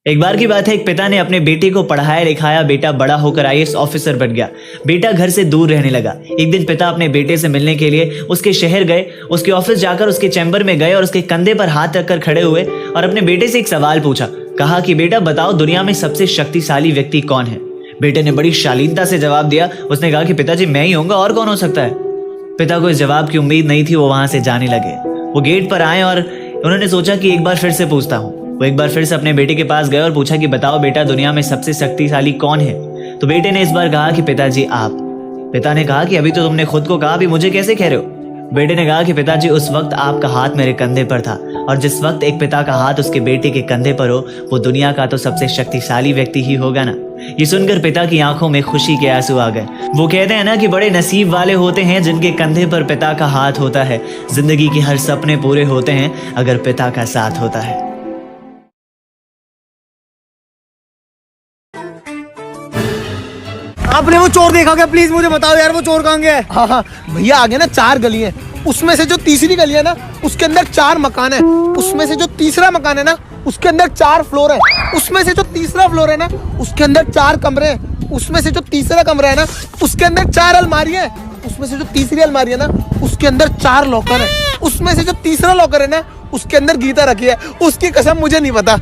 एक बार की बात है, एक पिता ने अपने बेटे को पढ़ाया लिखाया, बेटा बड़ा होकर आईएएस ऑफिसर बन गया। बेटा घर से दूर रहने लगा। एक दिन पिता अपने बेटे से मिलने के लिए उसके शहर गए। उसके ऑफिस जाकर उसके चैम्बर में गए और उसके कंधे पर हाथ रखकर खड़े हुए और अपने बेटे से एक सवाल पूछा। कहा कि बेटा बताओ, दुनिया में सबसे शक्तिशाली व्यक्ति कौन है? बेटे ने बड़ी शालीनता से जवाब दिया। उसने कहा कि पिताजी मैं ही होऊंगा, और कौन हो सकता है? पिता को इस जवाब की उम्मीद नहीं थी। वो वहां से जाने लगे। वो गेट पर आए और उन्होंने सोचा कि एक बार फिर से पूछता हूँ। वो एक बार फिर से अपने बेटे के पास गए और पूछा कि बताओ बेटा, दुनिया में सबसे शक्तिशाली कौन है? तो बेटे ने इस बार कहा कि पिताजी आप। पिता ने कहा कि अभी तो तुमने खुद को कहा, अभी मुझे कैसे कह रहे हो? बेटे ने कहा कि पिताजी उस वक्त आपका हाथ मेरे कंधे पर था, और जिस वक्त एक पिता का हाथ उसके बेटे के कंधे पर हो, वो दुनिया का तो सबसे शक्तिशाली व्यक्ति ही होगा ना। ये सुनकर पिता की आंखों में खुशी के आंसू आ गए। वो कहते हैं ना कि बड़े नसीब वाले होते हैं जिनके कंधे पर पिता का हाथ होता है। जिंदगी के हर सपने पूरे होते हैं अगर पिता का साथ होता है। आपने वो चोर देखा क्या? प्लीज मुझे बताओ यार, वो चोर कहाँ गया है? हाँ भैया, आगे ना 4 गली हैं। उसमें से जो तीसरी गली है ना, उसके अंदर 4 मकान है। उसमें से जो तीसरा मकान है ना, उसके अंदर 4 फ्लोर है। उसमें से जो तीसरा फ्लोर है ना, उसके अंदर 4 कमरे हैं। उसमें से जो तीसरा कमरा है ना, उसके अंदर 4 अलमारी है। उसमें से जो तीसरी अलमारी है ना, उसके अंदर 4 लॉकर है। उसमें से जो तीसरा लॉकर है ना, उसके अंदर गीता रखी है। उसकी कसम मुझे नहीं पता।